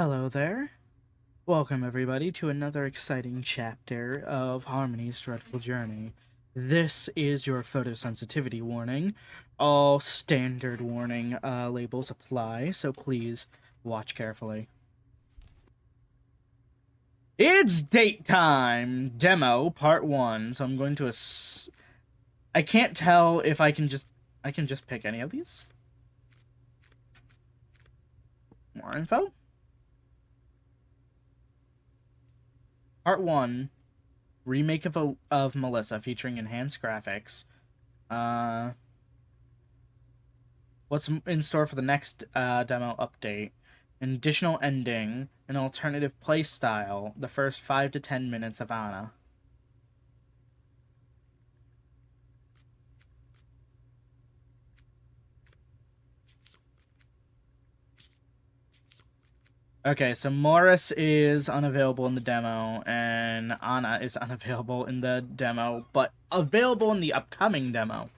Hello there. Welcome, everybody, to another exciting chapter of Harmony's Dreadful Journey. This is your photosensitivity warning. All standard warning labels apply, so please watch carefully. It's date time! Demo, part 1. So I'm going to I can't tell if I can just pick any of these. More info? Part 1. Remake of Melissa featuring enhanced graphics. What's in store for the next demo update? An additional ending, an alternative playstyle, the first 5 to 10 minutes of Anna. Okay, so Morris is unavailable in the demo, and Anna is unavailable in the demo, but available in the upcoming demo.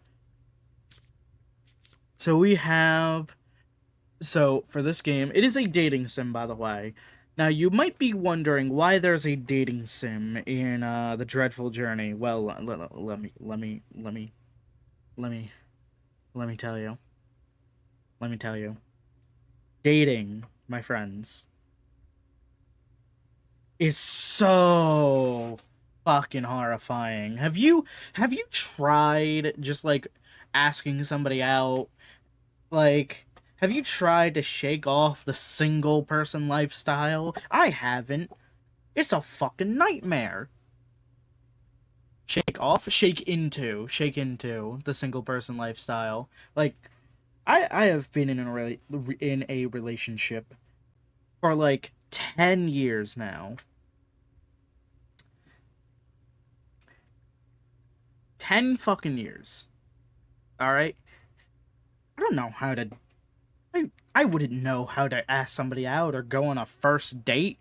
So we have... So, for this game, it is a dating sim, by the way. Now, you might be wondering why there's a dating sim in the Dreadful Journey. Well, let me tell you. Let me tell you. Dating, my friends, is so fucking horrifying. Have you tried just like asking somebody out? Like, have you tried to shake off the single person lifestyle? I haven't. It's a fucking nightmare. Shake off, shake into the single person lifestyle. Like, I have been in a relationship for like 10 years now. 10 fucking years. All right? I don't know how to I wouldn't know how to ask somebody out or go on a first date.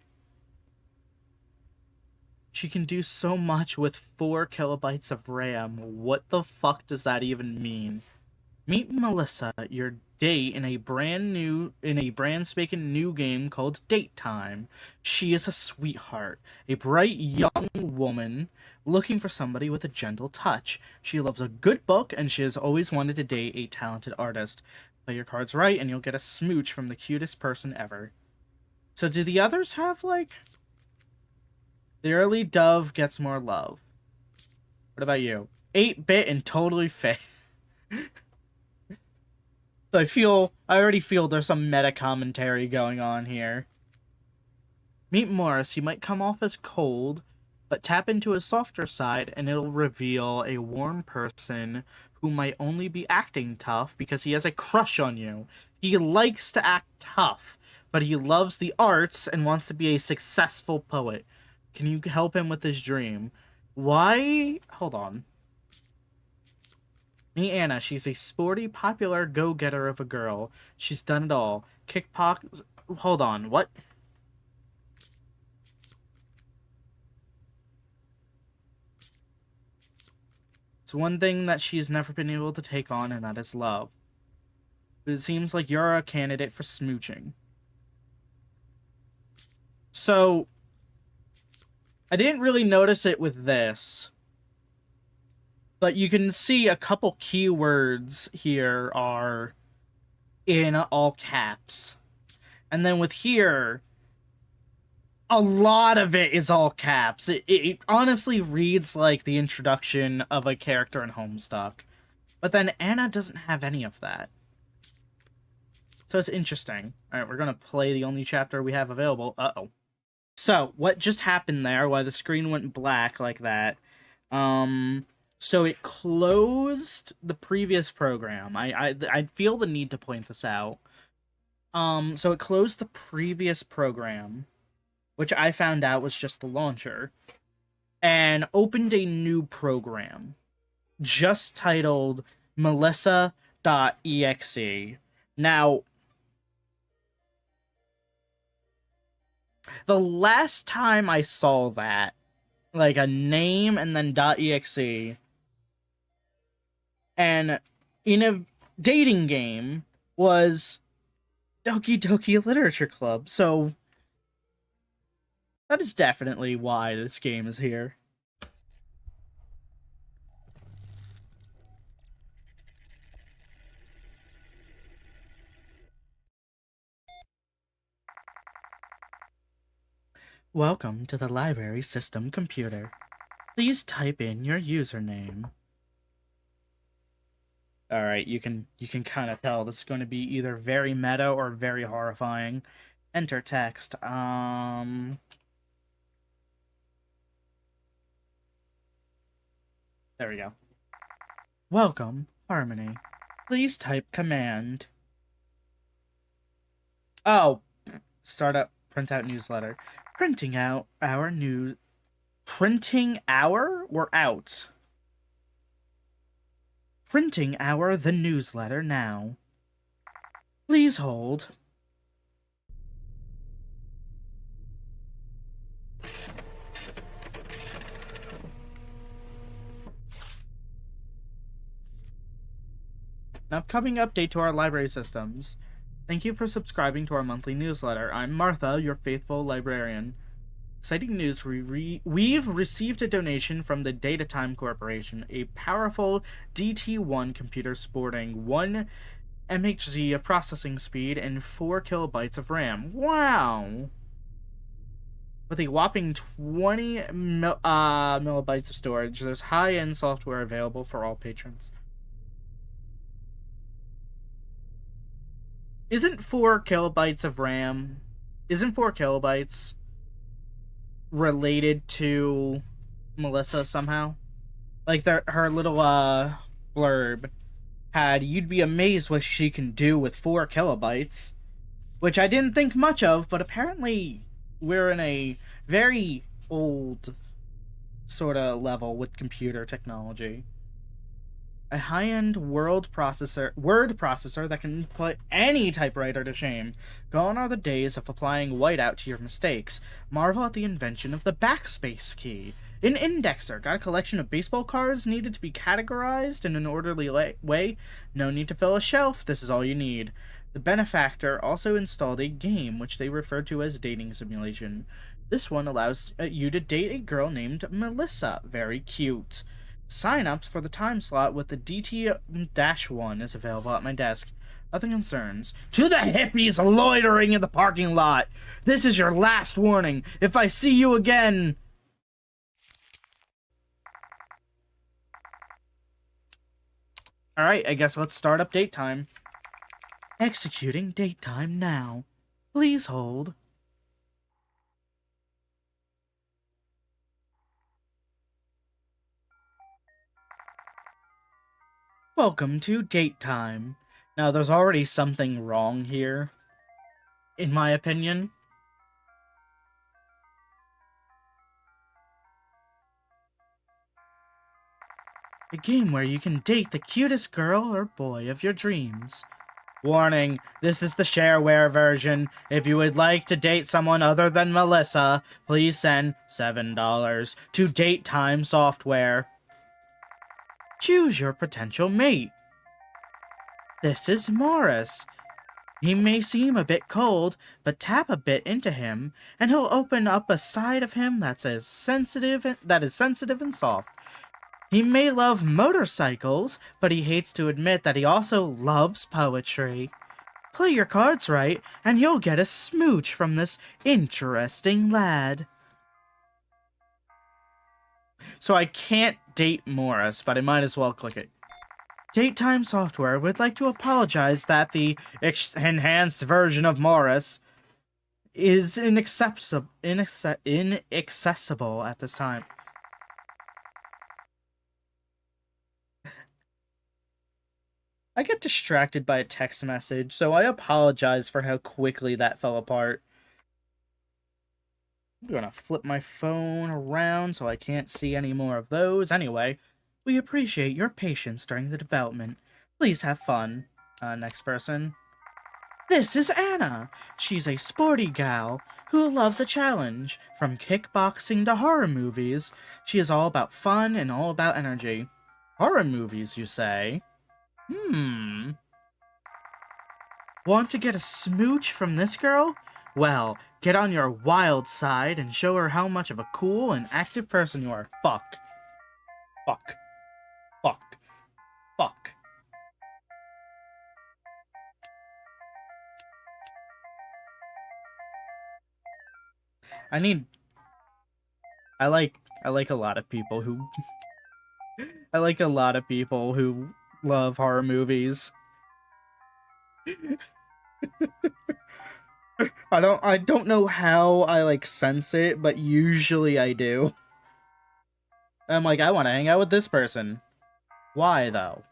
She can do so much with 4 kilobytes of RAM. What the fuck does that even mean? Meet Melissa, your date in a brand spanking new game called Date Time. She is a sweetheart, a bright young woman looking for somebody with a gentle touch. She loves a good book, and she has always wanted to date a talented artist. Play your cards right, and you'll get a smooch from the cutest person ever. So do the others have, like... The early dove gets more love. What about you? 8-bit and totally fake. I already feel there's some meta commentary going on here. Meet Morris. He might come off as cold, but tap into his softer side and it'll reveal a warm person who might only be acting tough because he has a crush on you. He likes to act tough, but he loves the arts and wants to be a successful poet. Can you help him with his dream? Why? Hold on. Meet Anna. She's a sporty, popular go-getter of a girl. She's done it all. Kickbox... Hold on, what? It's one thing that she's never been able to take on, and that is love. But it seems like you're a candidate for smooching. So, I didn't really notice it with this. But you can see a couple keywords here are in all caps. And then with here, a lot of it is all caps. It honestly reads like the introduction of a character in Homestuck. But then Anna doesn't have any of that. So it's interesting. Alright, we're gonna play the only chapter we have available. Uh-oh. So, what just happened there, why the screen went black like that, so it closed the previous program. I feel the need to point this out. So it closed the previous program, which I found out was just the launcher, and opened a new program, just titled Melissa.exe. Now, the last time I saw that, like a name and then .exe, and in a dating game, was Doki Doki Literature Club. So That is definitely why this game is here. Welcome to the library system computer. Please type in your username. Alright, you can kind of tell this is going to be either very meta or very horrifying. Enter text. There we go. Welcome, Harmony. Please type command. Oh, startup printout newsletter. Printing out our new... Printing our or out? Printing our the newsletter now. Please hold. An upcoming update to our library systems. Thank you for subscribing to our monthly newsletter. I'm Martha, your faithful librarian. Exciting news, we've received a donation from the Datatime Corporation, a powerful DT1 computer sporting 1 MHz of processing speed and 4 kilobytes of RAM. Wow! With a whopping 20 millibytes of storage, there's high-end software available for all patrons. Isn't 4 kilobytes of RAM... Isn't 4 kilobytes... related to Melissa somehow? Like, her little blurb had, you'd be amazed what she can do with 4 kilobytes, which I didn't think much of, but apparently we're in a very old sort of level with computer technology. A high-end word processor that can put any typewriter to shame. Gone are the days of applying whiteout to your mistakes. Marvel at the invention of the backspace key. An indexer. Got a collection of baseball cards needed to be categorized in an orderly way? No need to fill a shelf. This is all you need. The benefactor also installed a game which they refer to as dating simulation. This one allows you to date a girl named Melissa. Very cute. Sign-ups for the time slot with the DT-1 is available at my desk. Other concerns. To the hippies loitering in the parking lot! This is your last warning. If I see you again... Alright, I guess let's start up date time. Executing date time now. Please hold. Welcome to date time. Now, there's already something wrong here, in my opinion. A game where you can date the cutest girl or boy of your dreams. Warning, this is the shareware version. If you would like to date someone other than Melissa, please send $7 to Date Time Software. Choose your potential mate. This is Morris. He may seem a bit cold, but tap a bit into him, and he'll open up a side of him that is sensitive and soft. He may love motorcycles, but he hates to admit that he also loves poetry. Play your cards right, and you'll get a smooch from this interesting lad. So I can't date Morris, but I might as well click it. Date Time Software would like to apologize that the enhanced version of Morris is inaccessible at this time. I get distracted by a text message, so I apologize for how quickly that fell apart. I'm gonna flip my phone around so I can't see any more of those. Anyway, we appreciate your patience during the development. Please have fun. Next person. This is Anna. She's a sporty gal who loves a challenge. From kickboxing to horror movies, she is all about fun and all about energy. Horror movies, you say? Want to get a smooch from this girl? Well, get on your wild side and show her how much of a cool and active person you are. Fuck. Fuck. Fuck. Fuck. I like a lot of people who I like a lot of people who love horror movies. I don't know how I like sense it, but usually I do. I'm like, I want to hang out with this person. Why though?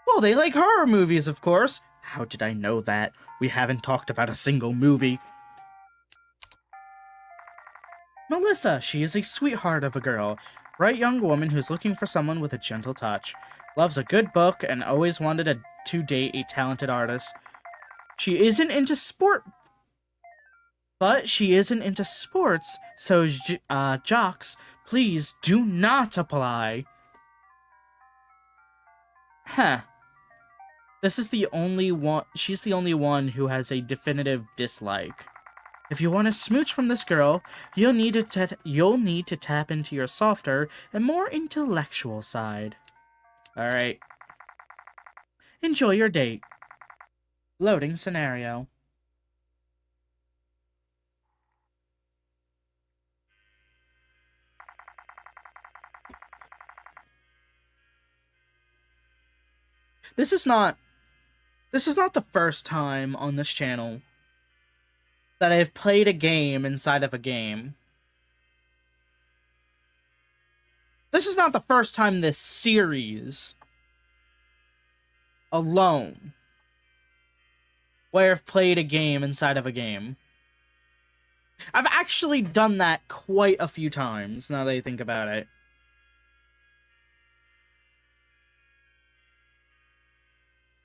Well, they like horror movies, of course. How did I know that? We haven't talked about a single movie. Melissa, she is a sweetheart of a girl. Bright young woman who's looking for someone with a gentle touch. Loves a good book and always wanted to date a talented artist. She isn't into sport, but she isn't into sports, so jocks, please do not apply. Huh. This is the only one. She's the only one who has a definitive dislike. If you want to smooch from this girl, you'll need to tap into your softer and more intellectual side. All right. Enjoy your date. Loading scenario. This is not the first time on this channel that I've played a game inside of a game. This is not the first time this series alone where I've played a game inside of a game. I've actually done that quite a few times, now that I think about it.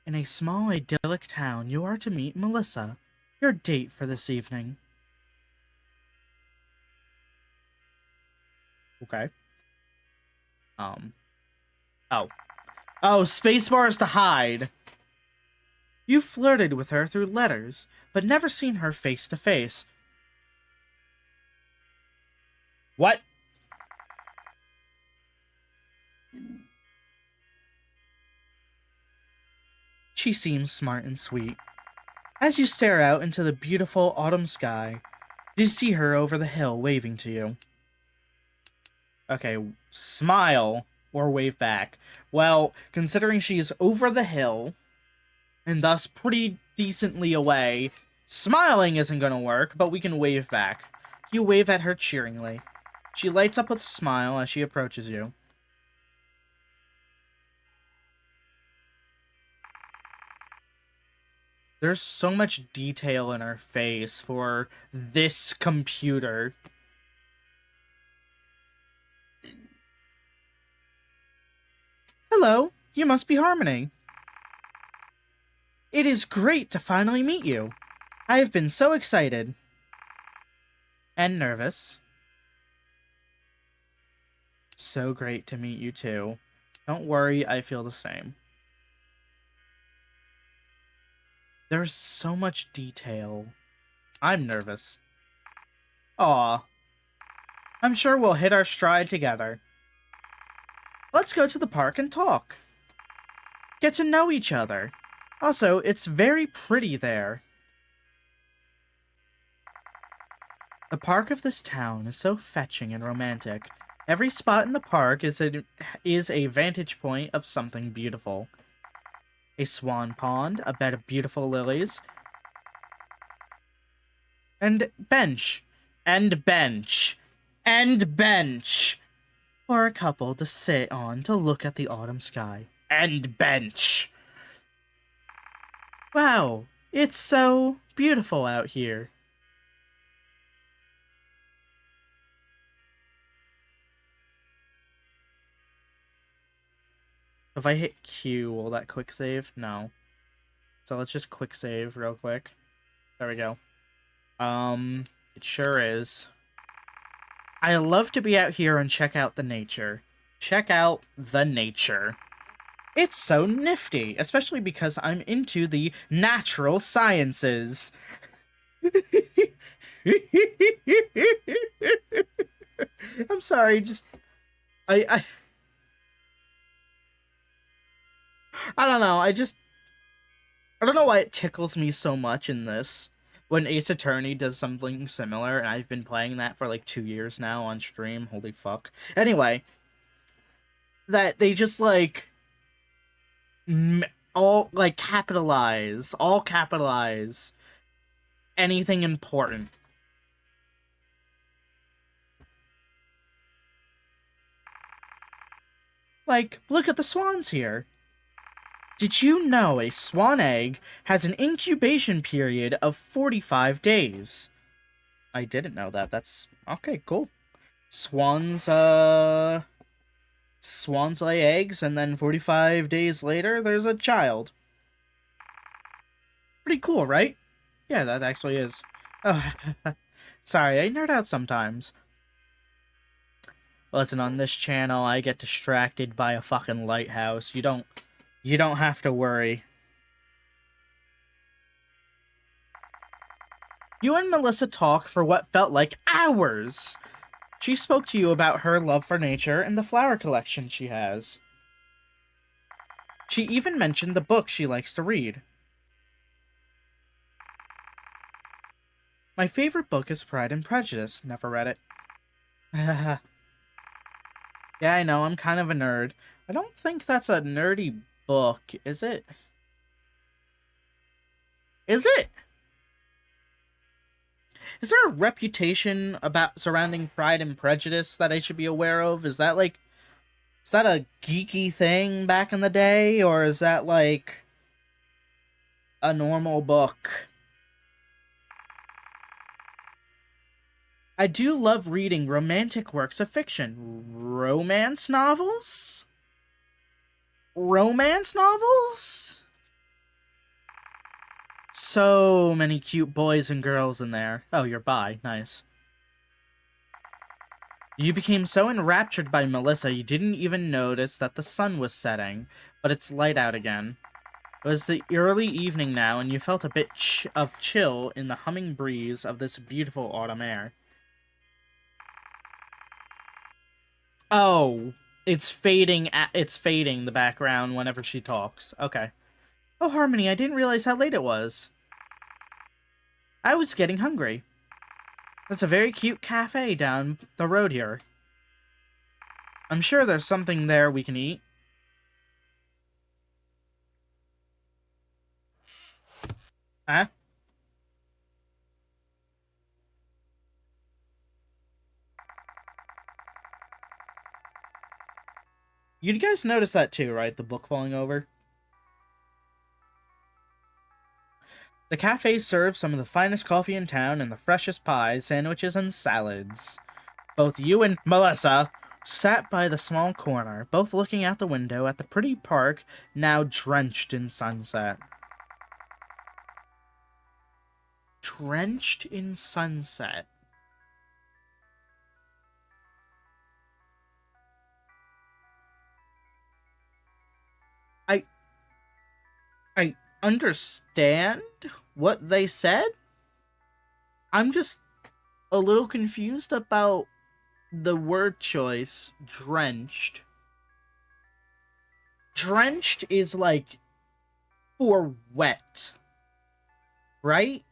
In a small, idyllic town, you are to meet Melissa, your date for this evening. Okay. Oh. Oh, spacebar to hide. You flirted with her through letters, but never seen her face to face. What? She seems smart and sweet. As you stare out into the beautiful autumn sky, you see her over the hill waving to you. Okay, smile or wave back. Well, considering she's over the hill, and thus pretty decently away, smiling isn't gonna work, but we can wave back. You wave at her cheeringly. She lights up with a smile as she approaches you. There's so much detail in her face for this computer. Hello, you must be Harmony. It is great to finally meet you. I have been so excited. And nervous. So great to meet you too. Don't worry, I feel the same. There's so much detail. I'm nervous. Aw. I'm sure we'll hit our stride together. Let's go to the park and talk. Get to know each other. Also, it's very pretty there. The park of this town is so fetching and romantic. Every spot in the park is a vantage point of something beautiful. A swan pond, a bed of beautiful lilies, and bench, for a couple to sit on to look at the autumn sky. And bench. Wow, it's so beautiful out here. If I hit Q, will that quick save? No. So let's just quick save real quick. There we go. It sure is. I love to be out here and check out the nature. Check out the nature. It's so nifty, especially because I'm into the natural sciences. I'm sorry, just I I don't know. I don't know why it tickles me so much in this when Ace Attorney does something similar, and I've been playing that for like 2 years now on stream. Holy fuck. Anyway, that they just like all like all capitalize anything important. Like, look at the swans here. Did you know a swan egg has an incubation period of 45 days? I didn't know that. That's okay, cool. Swans swans lay eggs and then 45 days later there's a child. Pretty cool, right? Yeah, that actually is. Oh, sorry, I nerd out sometimes. Listen, on this channel I get distracted by a fucking lighthouse. You don't have to worry. You and Melissa talk for what felt like hours. She spoke to you about her love for nature and the flower collection she has. She even mentioned the book she likes to read. My favorite book is Pride and Prejudice. Never read it. Yeah, I know, I'm kind of a nerd. I don't think that's a nerdy book, is it? Is it? Is there a reputation about surrounding Pride and Prejudice that I should be aware of? Is that a geeky thing back in the day, or is that like a normal book? I do love reading romantic works of fiction. Romance novels? Romance novels? So many cute boys and girls in there. Oh, you're bi. Nice. You became so enraptured by Melissa you didn't even notice that the sun was setting, but it's light out again. It was the early evening now, and you felt a bit of chill in the humming breeze of this beautiful autumn air. Oh, it's fading the background whenever she talks. Okay. Oh, Harmony, I didn't realize how late it was. I was getting hungry. There's a very cute cafe down the road here. I'm sure there's something there we can eat. Huh? You guys noticed that too, right? The book falling over? The cafe serves some of the finest coffee in town and the freshest pies, sandwiches, and salads. Both you and Melissa sat by the small corner, both looking out the window at the pretty park now drenched in sunset. Drenched in sunset. I understand what they said. I'm just a little confused about the word choice, drenched. Drenched is like for wet, right?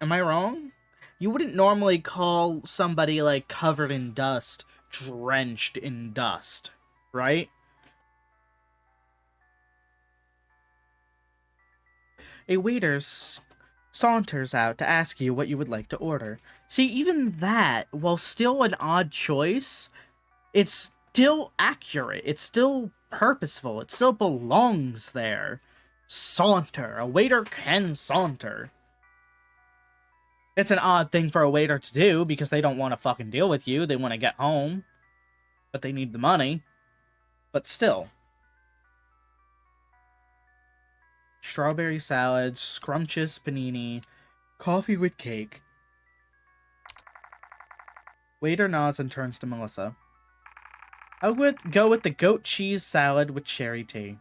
Am I wrong? You wouldn't normally call somebody like covered in dust drenched in dust, right? A waiter saunters out to ask you what you would like to order. See, even that, while still an odd choice, it's still accurate. It's still purposeful. It still belongs there. Saunter. A waiter can saunter. It's an odd thing for a waiter to do because they don't want to fucking deal with you. They want to get home. But they need the money. But still. Strawberry salad, scrumptious panini, coffee with cake. Waiter nods and turns to Melissa. I would go with the goat cheese salad with cherry tea.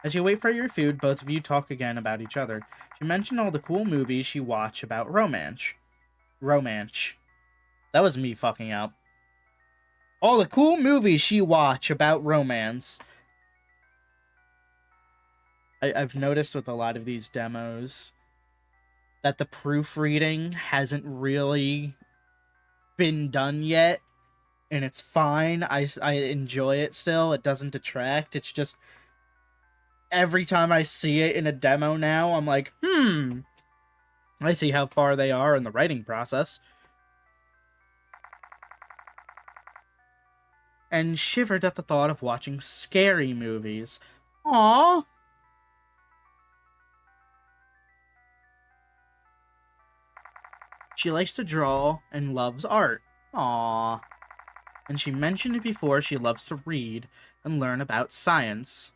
As you wait for your food, both of you talk again about each other. She mentioned all the cool movies she watched about romance. Romance. That was me fucking up. All the cool movies she watched about romance. I've noticed with a lot of these demos that the proofreading hasn't really been done yet, and it's fine. I enjoy it still. It doesn't detract. It's just every time I see it in a demo now, I'm like, I see how far they are in the writing process. And shivered at the thought of watching scary movies. Aww. She likes to draw and loves art. Aww. And she mentioned it before, she loves to read and learn about science.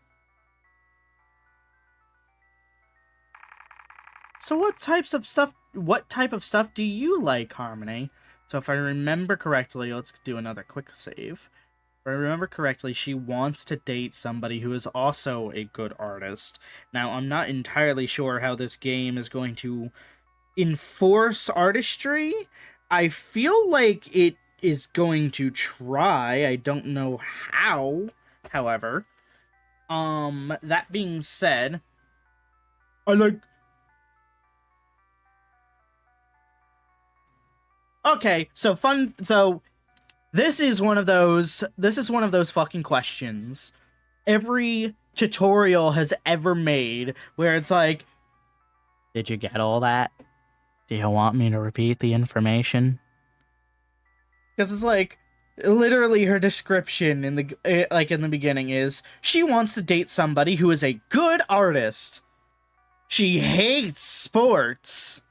So what type of stuff do you like, Harmony? So if I remember correctly, let's do another quick save. If I remember correctly, she wants to date somebody who is also a good artist. Now, I'm not entirely sure how this game is going to enforce artistry. I feel like it is going to try. I don't know how, however. That being said, I like... Okay, so this is one of those fucking questions every tutorial has ever made where it's like, did you get all that? Do you want me to repeat the information? Because it's like, literally her description in the beginning is, she wants to date somebody who is a good artist. She hates sports.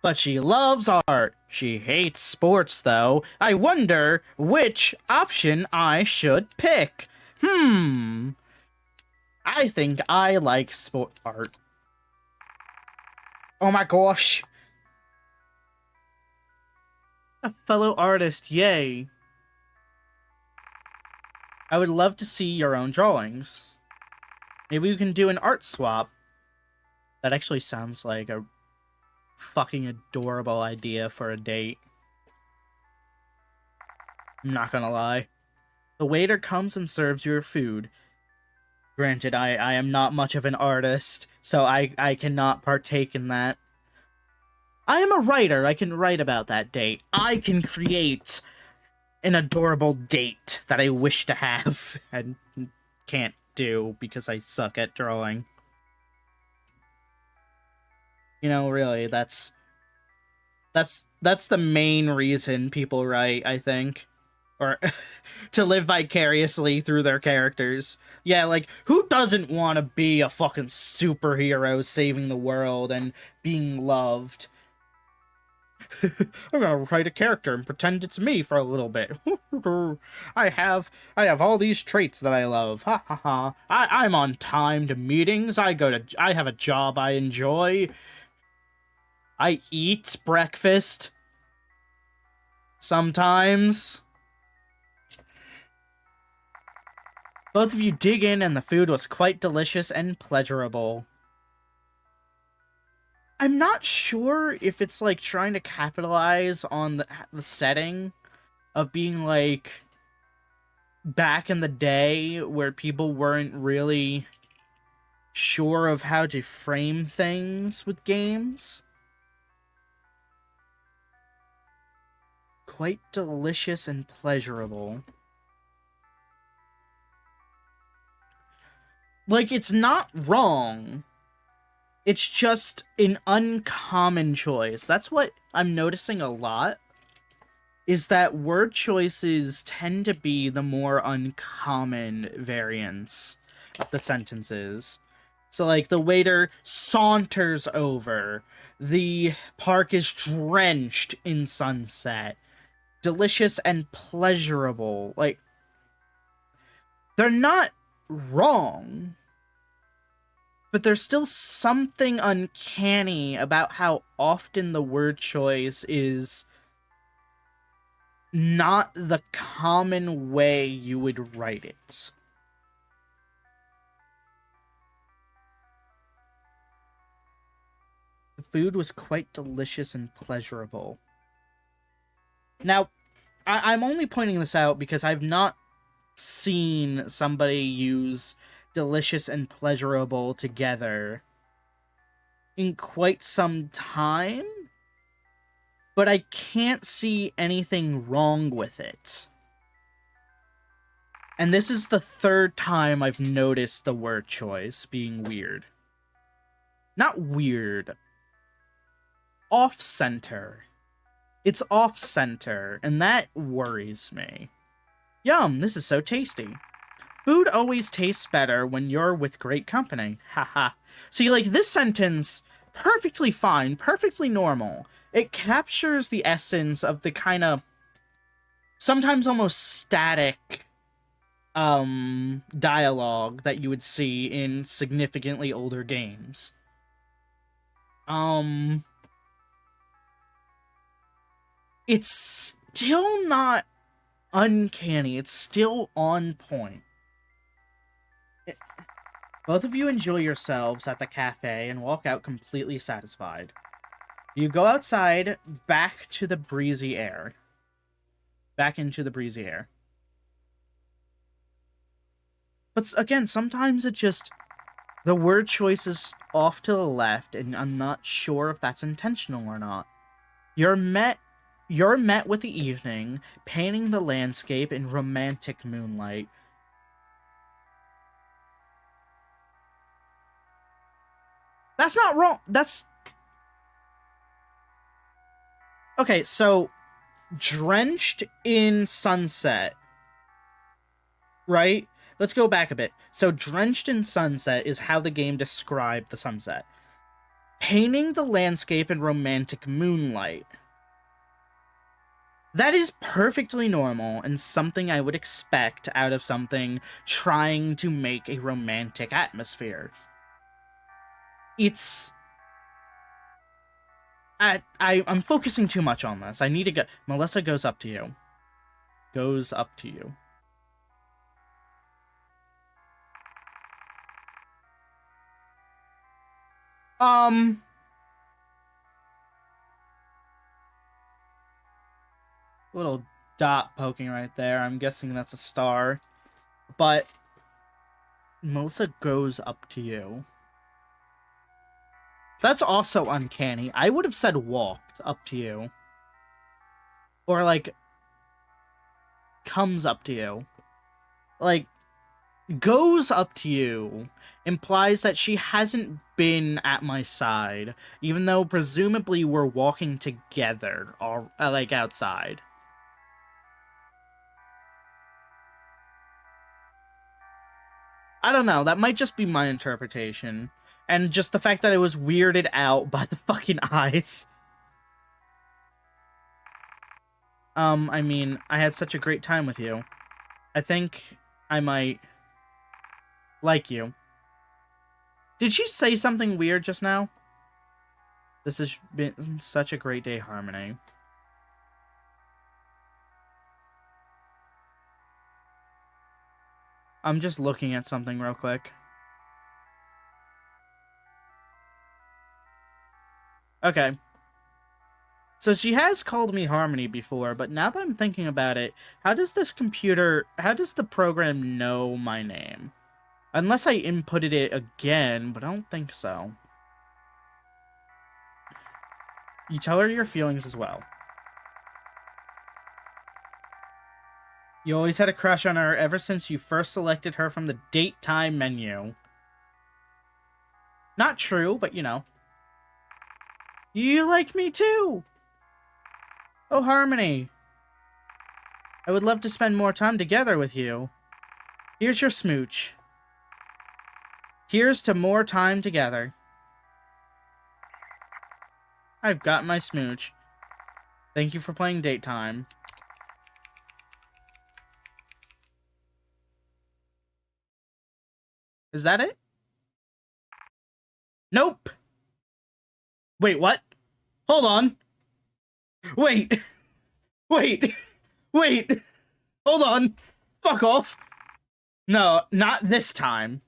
But she loves art. She hates sports, though. I wonder which option I should pick. I think I like sport art. Oh my gosh. A fellow artist, yay. I would love to see your own drawings. Maybe we can do an art swap. That actually sounds like a fucking adorable idea for a date. I'm not gonna lie. The waiter comes and serves your food. Granted, I am not much of an artist, so I cannot partake in that. I am a writer. I can write about that date. I can create an adorable date that I wish to have and can't do because I suck at drawing. You know, really, that's the main reason people write, I think. Or to live vicariously through their characters. Yeah, like, who doesn't want to be a fucking superhero saving the world and being loved? I'm gonna write a character and pretend it's me for a little bit. I have all these traits that I love. Ha ha ha. I'm on time to meetings. I have a job I enjoy. I eat breakfast. Sometimes. Both of you dig in and the food was quite delicious and pleasurable. I'm not sure if it's like trying to capitalize on the setting of being like back in the day where people weren't really sure of how to frame things with games. Quite delicious and pleasurable. Like, it's not wrong. It's just an uncommon choice. That's what I'm noticing a lot, is that word choices tend to be the more uncommon variants of the sentences. So, like, the waiter saunters over. The park is drenched in sunset. Delicious and pleasurable. Like, they're not wrong. But there's still something uncanny about how often the word choice is not the common way you would write it. The food was quite delicious and pleasurable. Now, I'm only pointing this out because I've not seen somebody use delicious and pleasurable together in quite some time, but I can't see anything wrong with it. And this is the third time I've noticed the word choice being weird. Not weird. Off-center. It's off-center, and that worries me. Yum, this is so tasty. Food always tastes better when you're with great company. Haha. See, like, this sentence, perfectly fine, perfectly normal. It captures the essence of the kind of, sometimes almost static, dialogue that you would see in significantly older games. It's still not uncanny. It's still on point. Both of you enjoy yourselves at the cafe and walk out completely satisfied. You go outside, back to the breezy air. Back into the breezy air. But again, sometimes it just... the word choice is off to the left, and I'm not sure if that's intentional or not. You're met with the evening, painting the landscape in romantic moonlight. That's not wrong. That's... okay, so... drenched in sunset. Right? Let's go back a bit. So, drenched in sunset is how the game described the sunset. Painting the landscape in romantic moonlight. That is perfectly normal and something I would expect out of something trying to make a romantic atmosphere. It's... I'm focusing too much on this. I need to go... Melissa goes up to you. Goes up to you. Little dot poking right there. I'm guessing that's a star. But Melissa goes up to you. That's also uncanny. I would have said walked up to you. Or, like, comes up to you. Like, goes up to you implies that she hasn't been at my side, even though presumably we're walking together, or like, outside. I don't know, that might just be my interpretation. And just the fact that it was weirded out by the fucking eyes. I mean, I had such a great time with you. I think I might like you. Did she say something weird just now? This has been such a great day, Harmony. I'm just looking at something real quick. Okay. So she has called me Harmony before, but now that I'm thinking about it, how does the program know my name? Unless I inputted it again, but I don't think so. You tell her your feelings as well. You always had a crush on her ever since you first selected her from the date time menu. Not true, but you know. You like me too! Oh, Harmony. I would love to spend more time together with you. Here's your smooch. Here's to more time together. I've got my smooch. Thank you for playing date time. Is that it? Nope! Wait, what? Hold on! Wait! Wait! Wait! Hold on! Fuck off! No, not this time.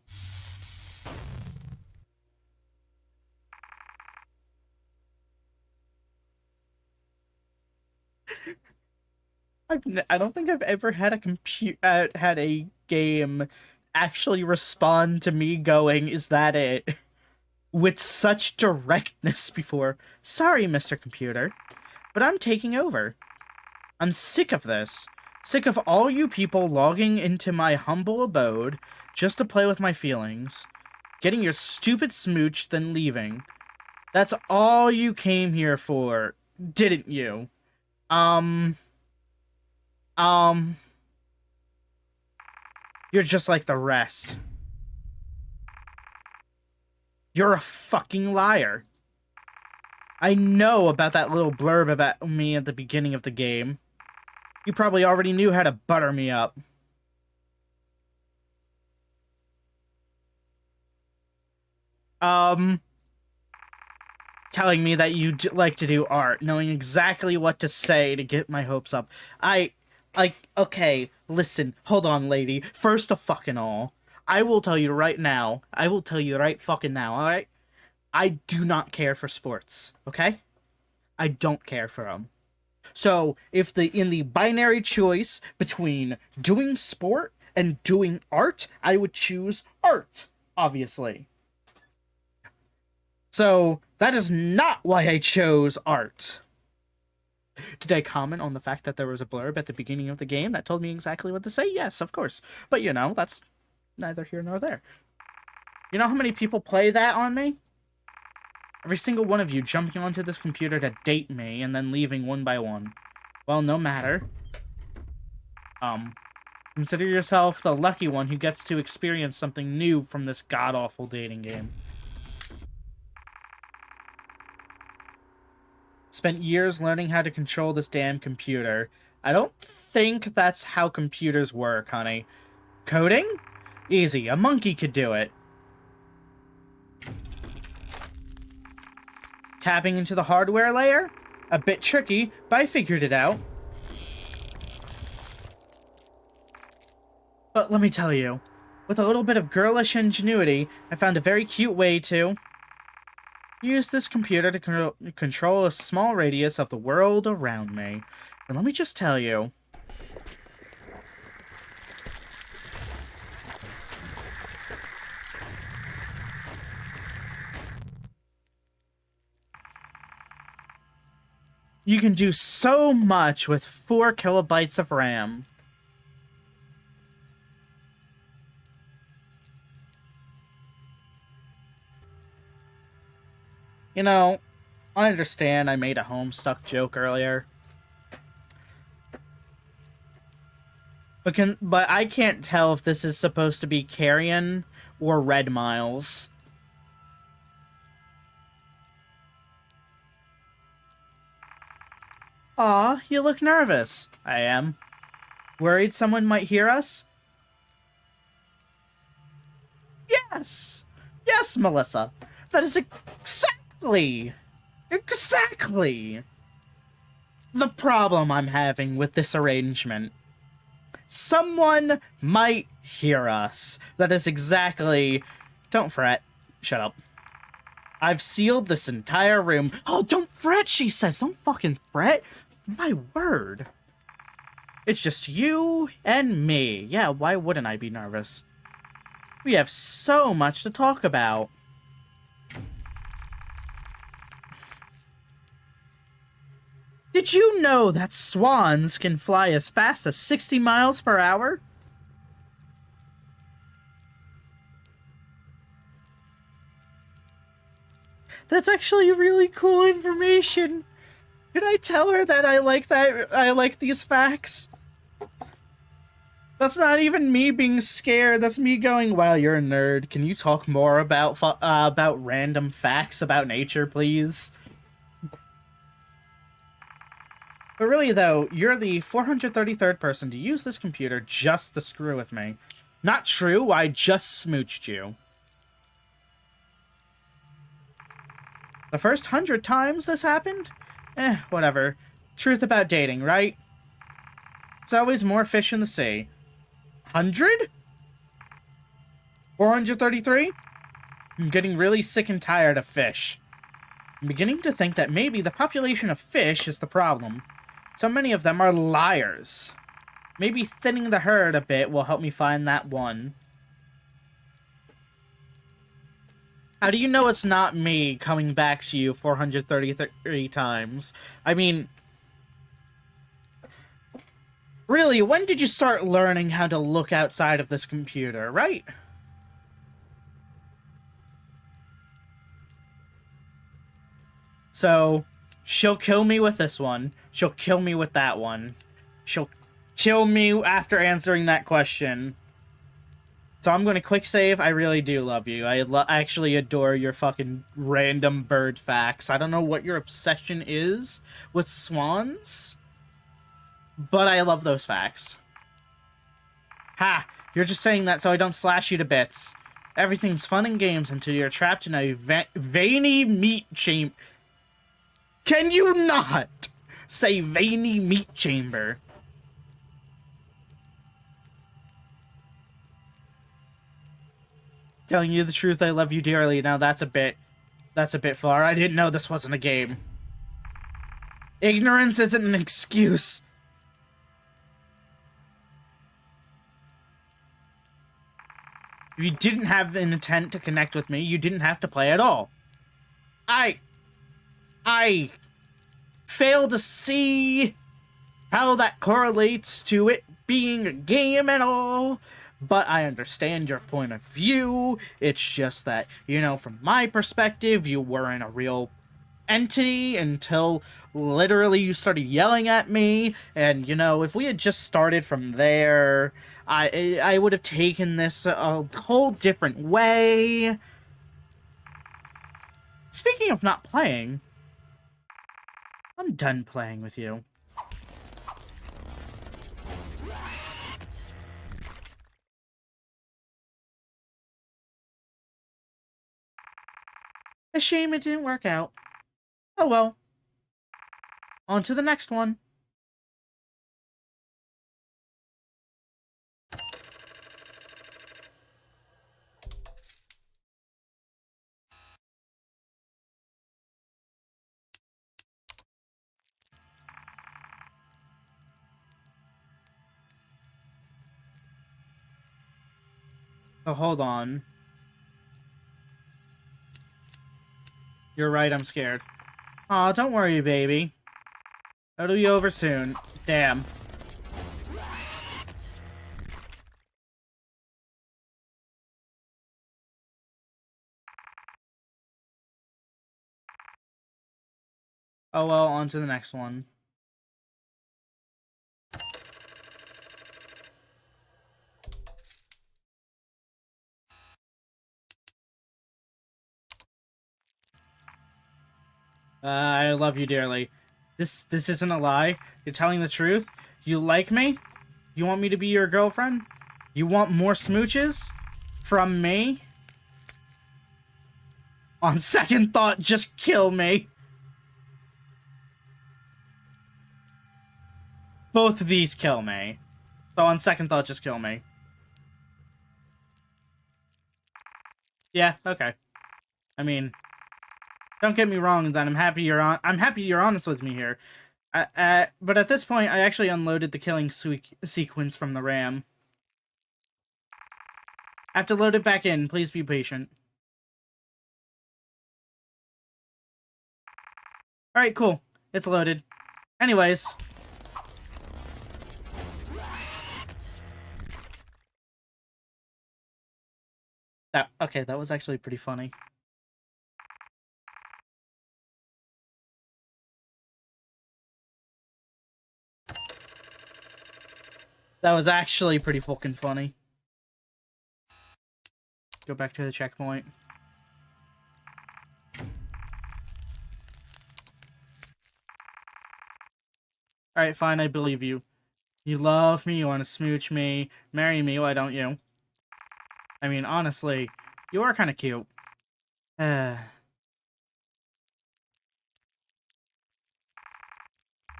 I don't think I've ever had had a game actually respond to me going, "Is that it?" with such directness before. Sorry, Mr. Computer, but I'm taking over. I'm sick of this. Sick of all you people logging into my humble abode just to play with my feelings. Getting your stupid smooch, then leaving. That's all you came here for, didn't you? Um... You're just like the rest. You're a fucking liar. I know about that little blurb about me at the beginning of the game. You probably already knew how to butter me up. Telling me that you like to do art, knowing exactly what to say to get my hopes up. Okay, listen, hold on, lady. First of fucking all, I will tell you right now, I will tell you right fucking now, alright? I do not care for sports, okay? I don't care for them. So, if in the binary choice between doing sport and doing art, I would choose art, obviously. So, that is not why I chose art. Did I comment on the fact that there was a blurb at the beginning of the game that told me exactly what to say? Yes, of course. But, you know, that's neither here nor there. You know how many people play that on me? Every single one of you jumping onto this computer to date me and then leaving one by one. Well, no matter. Consider yourself the lucky one who gets to experience something new from this god-awful dating game. Spent years learning how to control this damn computer. I don't think that's how computers work, honey. Coding? Easy, a monkey could do it. Tapping into the hardware layer? A bit tricky, but I figured it out. But let me tell you, with a little bit of girlish ingenuity, I found a very cute way to use this computer to control a small radius of the world around me. And let me just tell you, you can do so much with 4 kilobytes of RAM. You know, I understand I made a Homestuck joke earlier. But I can't tell if this is supposed to be Carrion or Red Miles. Aw, you look nervous. I am. Worried someone might hear us? Yes! Yes, Melissa. That is exactly the problem I'm having with this arrangement. Someone might hear us. That is exactly... Don't fret. Shut up. I've sealed this entire room. Oh, don't fret, she says. Don't fucking fret. My word. It's just you and me. Yeah, why wouldn't I be nervous? We have so much to talk about. Did you know that swans can fly as fast as 60 miles per hour? That's actually really cool information. Can I tell her that I like these facts? That's not even me being scared. That's me going, wow, you're a nerd. Can you talk more about random facts about nature, please? But really, though, you're the 433rd person to use this computer just to screw with me. Not true, I just smooched you. The first 100 times this happened? Whatever. Truth about dating, right? There's always more fish in the sea. 100? 433? I'm getting really sick and tired of fish. I'm beginning to think that maybe the population of fish is the problem. So many of them are liars. Maybe thinning the herd a bit will help me find that one. How do you know it's not me coming back to you 433 times? I mean, really, when did you start learning how to look outside of this computer, right? So, she'll kill me with this one. She'll kill me with that one. She'll kill me after answering that question. So I'm going to quick save. I really do love you. I actually adore your fucking random bird facts. I don't know what your obsession is with swans, but I love those facts. Ha! You're just saying that so I don't slash you to bits. Everything's fun and games until you're trapped in a veiny meat chamber. Can you not say veiny meat chamber? Telling you the truth, I love you dearly. Now that's a bit far. I didn't know this wasn't a game. Ignorance isn't an excuse. If you didn't have an intent to connect with me, you didn't have to play at all. I fail to see how that correlates to it being a game and all. But I understand your point of view. It's just that, you know, from my perspective, you weren't a real entity until literally you started yelling at me. And, you know, if we had just started from there, I would have taken this a whole different way. Speaking of not playing, I'm done playing with you. A shame it didn't work out. Oh well. On to the next one. Oh, hold on. You're right, I'm scared. Aw, don't worry, baby. It'll be over soon. Damn. Oh well, on to the next one. I love you dearly. This isn't a lie. You're telling the truth. You like me? You want me to be your girlfriend? You want more smooches? From me? On second thought, just kill me. Both of these kill me. So on second thought, just kill me. Yeah, okay. I mean, don't get me wrong, then I'm happy you're honest with me here. But at this point, I actually unloaded the killing sequence from the RAM. I have to load it back in. Please be patient. Alright, cool. It's loaded. Anyways. Okay, that was actually pretty funny. That was actually pretty fucking funny. Go back to the checkpoint. Alright, fine, I believe you. You love me, you want to smooch me, marry me, why don't you? I mean, honestly, you are kind of cute.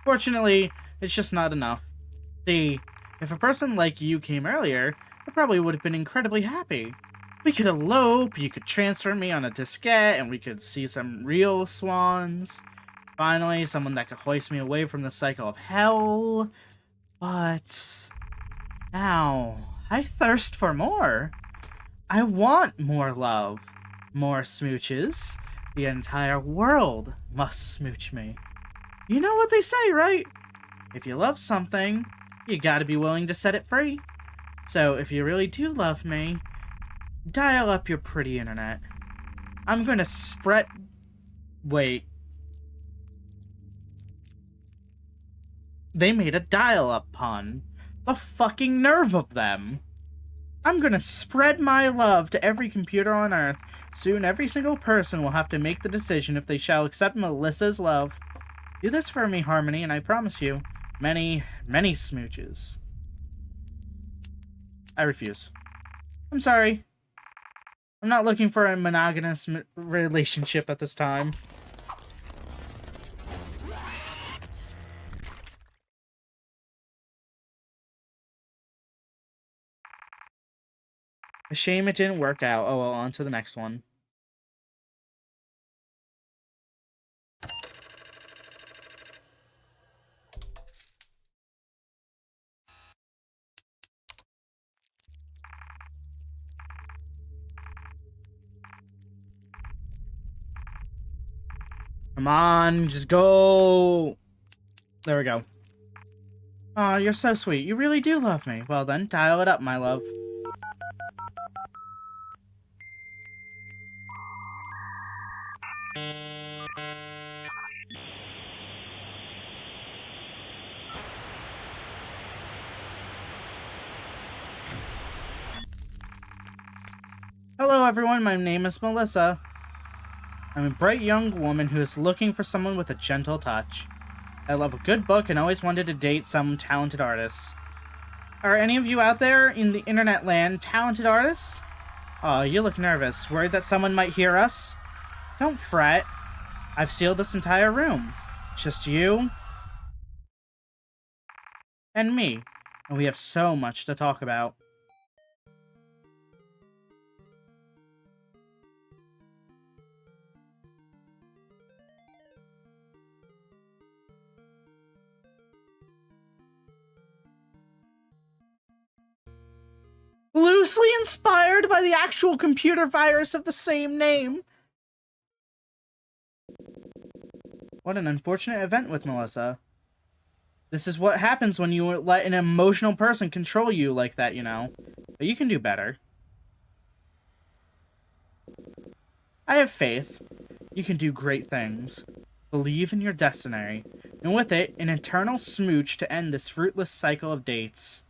Fortunately, it's just not enough. See, if a person like you came earlier, I probably would have been incredibly happy. We could elope, you could transfer me on a diskette, and we could see some real swans. Finally, someone that could hoist me away from the cycle of hell. But now, I thirst for more. I want more love, more smooches. The entire world must smooch me. You know what they say, right? If you love something, you gotta be willing to set it free. So if you really do love me, dial up your pretty internet. I'm gonna spread... Wait. They made a dial-up pun. The fucking nerve of them. I'm gonna spread my love to every computer on Earth. Soon every single person will have to make the decision if they shall accept Melissa's love. Do this for me, Harmony, and I promise you, many, many smooches. I refuse. I'm sorry. I'm not looking for a monogamous relationship at this time. A shame it didn't work out. Oh well, on to the next one. Come on, just go. There we go. Aw, you're so sweet. You really do love me. Well then, dial it up, my love. Hello everyone, my name is Melissa. I'm a bright young woman who is looking for someone with a gentle touch. I love a good book and always wanted to date some talented artists. Are any of you out there in the internet land talented artists? Oh, you look nervous. Worried that someone might hear us? Don't fret. I've sealed this entire room. Just you and me. And we have so much to talk about. Loosely inspired by the actual computer virus of the same name. What an unfortunate event with Melissa. This is what happens when you let an emotional person control you like that, you know. But you can do better. I have faith. You can do great things. Believe in your destiny. And with it, an eternal smooch to end this fruitless cycle of dates.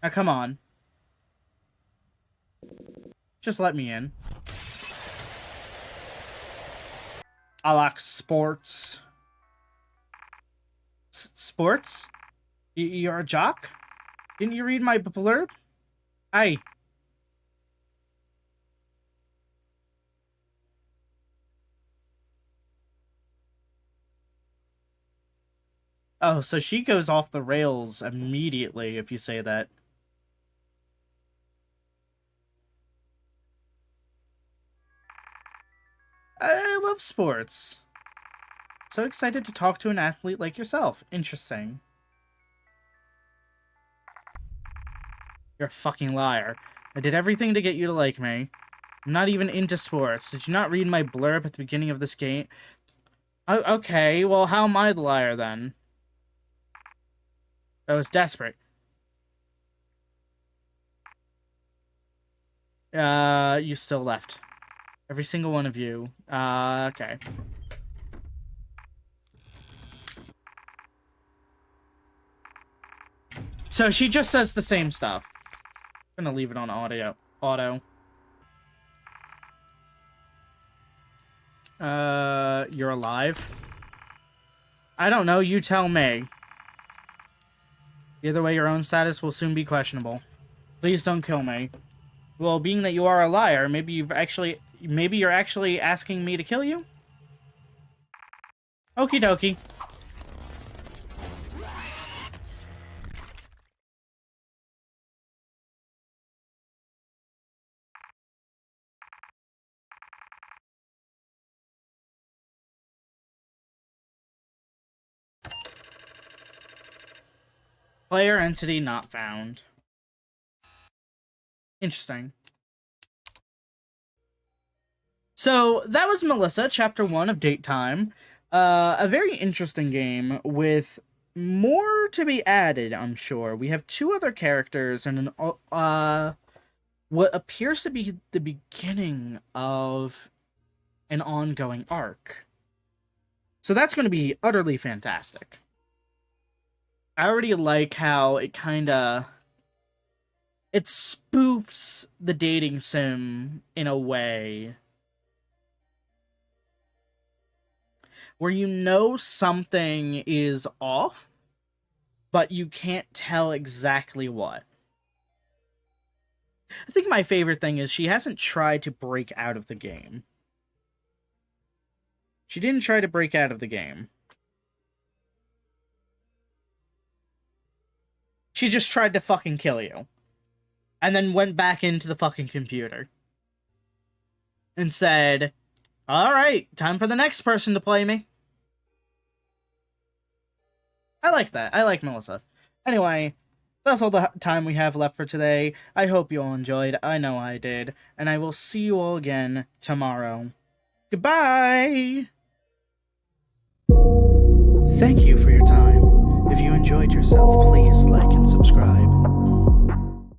Now come on. Just let me in. I like sports. Sports? You're a jock? Didn't you read my blurb? Aye. Oh, so she goes off the rails immediately if you say that. I love sports. So excited to talk to an athlete like yourself. Interesting. You're a fucking liar. I did everything to get you to like me. I'm not even into sports. Did you not read my blurb at the beginning of this game? Oh, okay, well, how am I the liar then? I was desperate. You still left. Every single one of you. Okay. So she just says the same stuff. I'm gonna leave it on auto. You're alive? I don't know, you tell me. Either way, your own status will soon be questionable. Please don't kill me. Well, being that you are a liar, maybe you're actually asking me to kill you? Okie dokie. Player entity not found. Interesting. So that was Melissa, Chapter 1 of Date Time. A very interesting game with more to be added, I'm sure. We have 2 other characters and an what appears to be the beginning of an ongoing arc. So that's going to be utterly fantastic. I already like how it spoofs the dating sim in a way where you know something is off, but you can't tell exactly what. I think my favorite thing is she hasn't tried to break out of the game. She didn't try to break out of the game. She just tried to fucking kill you. And then went back into the fucking computer. And said, alright, time for the next person to play me. I like that. I like Melissa. Anyway, that's all the time we have left for today. I hope you all enjoyed. I know I did. And I will see you all again tomorrow. Goodbye! Thank you for your time. If you enjoyed yourself, please like and subscribe.